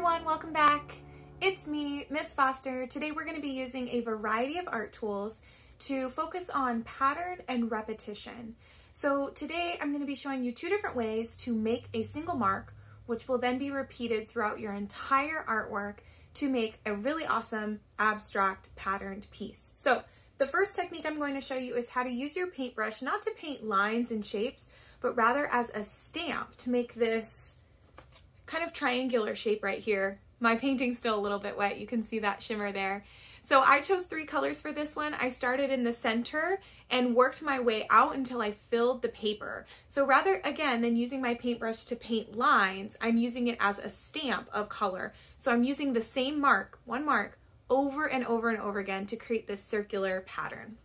everyone, welcome back. It's me, Miss Foster. Today we're going to be using a variety of art tools to focus on pattern and repetition. So today I'm going to be showing you two different ways to make a single mark, which will then be repeated throughout your entire artwork to make a really awesome abstract patterned piece. So the first technique I'm going to show you is how to use your paintbrush not to paint lines and shapes, but rather as a stamp to make this kind of triangular shape right here. My painting's still a little bit wet. You can see that shimmer there. So I chose 3 colors for this one. I started in the center and worked my way out until I filled the paper. So rather, again, than using my paintbrush to paint lines, I'm using it as a stamp of color. So I'm using the same mark, one mark, over and over and over again to create this circular pattern.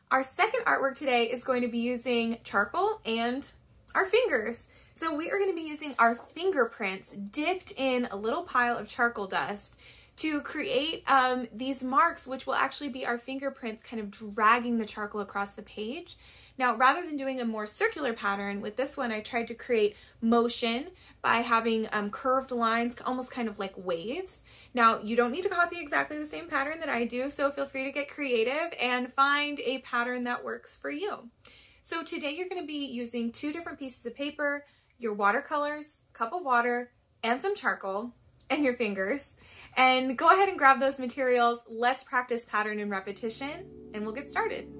Our second artwork today is going to be using charcoal and our fingers. So we are going to be using our fingerprints dipped in a little pile of charcoal dust to create these marks, which will actually be our fingerprints kind of dragging the charcoal across the page. Now, rather than doing a more circular pattern, with this one I tried to create motion by having curved lines, almost kind of like waves. Now, you don't need to copy exactly the same pattern that I do, so feel free to get creative and find a pattern that works for you. So today you're going to be using 2 different pieces of paper, your watercolors, a cup of water, and some charcoal, and your fingers. And go ahead and grab those materials. Let's practice pattern and repetition, and we'll get started.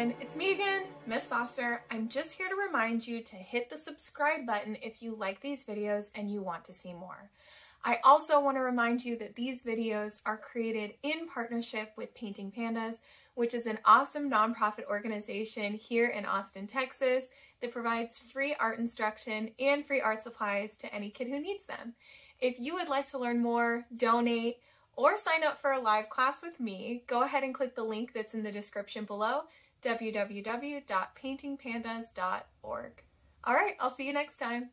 everyone, it's me again, Miss Foster. I'm just here to remind you to hit the subscribe button if you like these videos and you want to see more. I also want to remind you that these videos are created in partnership with Painting Pandas, which is an awesome nonprofit organization here in Austin, Texas that provides free art instruction and free art supplies to any kid who needs them. If you would like to learn more, donate, or sign up for a live class with me, go ahead and click the link that's in the description below, www.paintingpandas.org. All right, I'll see you next time.